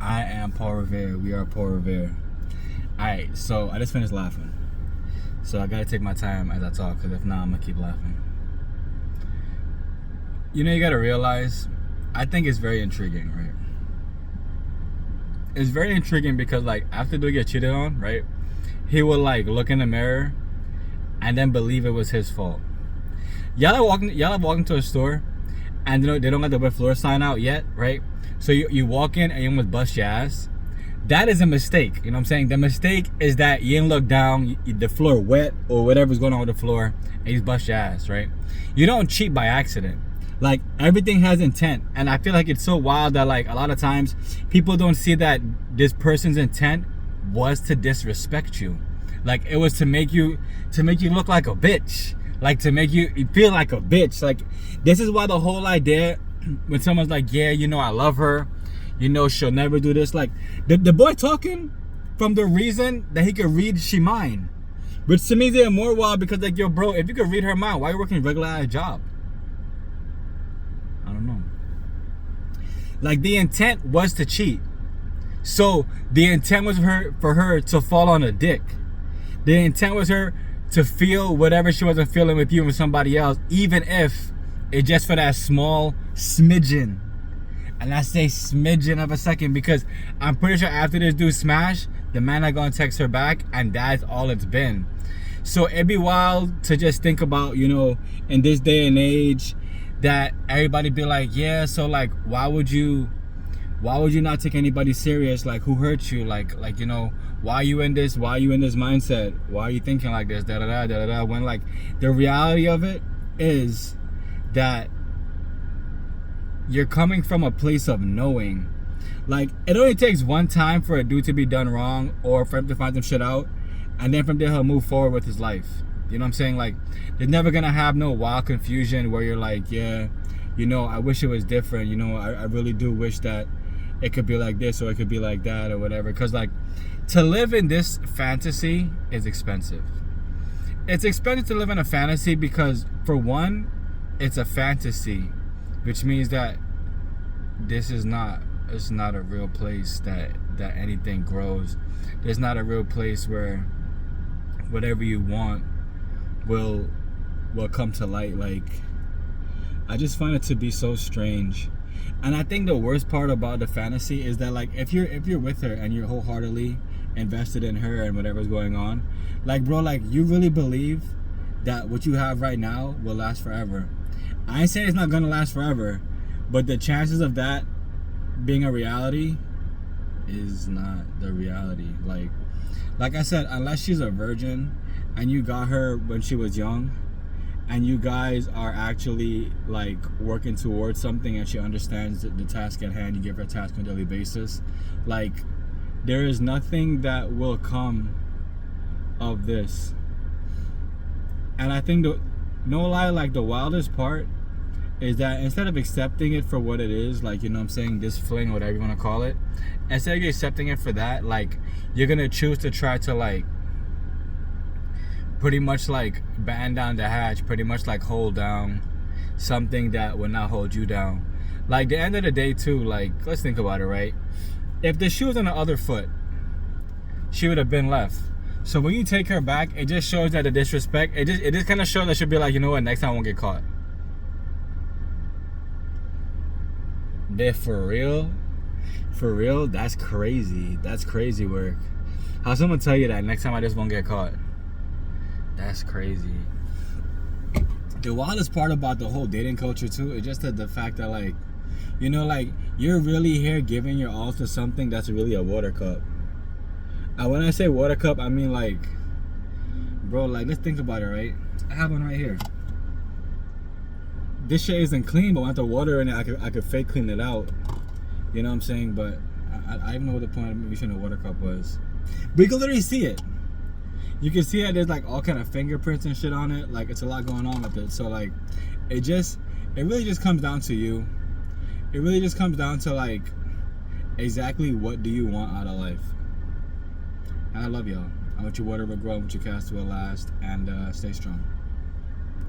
I am Paul Revere. We are Paul Revere. Alright, so I just finished laughing. So I gotta take my time as I talk, because if not, I'm gonna keep laughing. You know, you gotta realize, I think it's very intriguing, right? It's very intriguing because, like, after they get cheated on, right? He will, like, look in the mirror and then believe it was his fault. Y'all have walked into a store and they don't got the wet floor sign out yet, right? So you walk in and you almost bust your ass. That is a mistake. You know what I'm saying? The mistake is that you didn't look down, the floor wet or whatever's going on with the floor, and you bust your ass, right? You don't cheat by accident. Like, everything has intent. And I feel like it's so wild that, like, a lot of times people don't see that this person's intent was to disrespect you. Like, it was to make you look like a bitch. Like, to make you feel like a bitch. Like, this is why the whole idea, when someone's like, yeah, you know, I love her, you know, she'll never do this. Like, the boy talking from the reason that he could read she mind. Which to me is even more wild because, like, yo, bro, if you could read her mind, why are you working a regular ass job? I don't know. Like, the intent was to cheat. So, the intent was for her to fall on a dick. The intent was her to feel whatever she wasn't feeling with you and with somebody else, even if it's just for that small smidgen. And I say smidgen of a second because I'm pretty sure after this dude smash, the man not gonna text her back, and that's all it's been. So it'd be wild to just think about, you know, in this day and age, that everybody be like, yeah, so, like, why would you not take anybody serious? Like, who hurt you? Like, you know, why are you in this mindset? Why are you thinking like this? When, like, the reality of it is that you're coming from a place of knowing. Like, it only takes one time for a dude to be done wrong or for him to find some shit out, and then from there he'll move forward with his life. You know what I'm saying? Like, there's never gonna have no wild confusion where you're like, yeah, you know, I wish it was different. You know, I really do wish that it could be like this or it could be like that or whatever. Because, like, to live in this fantasy is expensive. It's expensive to live in a fantasy because, for one, it's a fantasy, which means that it's not a real place that anything grows. There's not a real place where whatever you want will come to light. Like, I just find it to be so strange. And I think the worst part about the fantasy is that, like, if you're with her and you're wholeheartedly invested in her and whatever's going on, like, bro, like, you really believe that what you have right now will last forever. I ain't saying it's not gonna last forever, but the chances of that being a reality is not the reality. Like I said, unless she's a virgin and you got her when she was young, and you guys are actually, like, working towards something, and she understands the task at hand, you give her a task on a daily basis, like, there is nothing that will come of this. And I think, no lie, like, the wildest part is that instead of accepting it for what it is, like, you know what I'm saying, this fling, whatever you want to call it, instead of accepting it for that, like, you're gonna choose to try to, like, pretty much, like, batten down the hatch, pretty much, like, hold down something that will not hold you down. Like, the end of the day, too, like, let's think about it, right? If the shoe was on the other foot, she would have been left. So when you take her back, it just shows that the disrespect, it just kind of shows that she'll be like, you know what, next time I won't get caught. But for real, that's crazy. That's crazy work. How someone tell you that next time I just won't get caught? That's crazy. The wildest part about the whole dating culture too is just the fact that, like, you know, like, you're really here giving your all to something that's really a water cup. And when I say water cup, I mean, like, bro, like, let's think about it, right? I have one right here. This shit isn't clean, but when I have the water in it, I could fake clean it out. You know what I'm saying? But I don't know what the point of using a water cup was. But you can literally see it. You can see that there's, like, all kind of fingerprints and shit on it. Like, it's a lot going on with it. So, like, it really just comes down to you. It really just comes down to, like, exactly what do you want out of life. And I love y'all. I want your water to grow, I want your cast to last, and stay strong.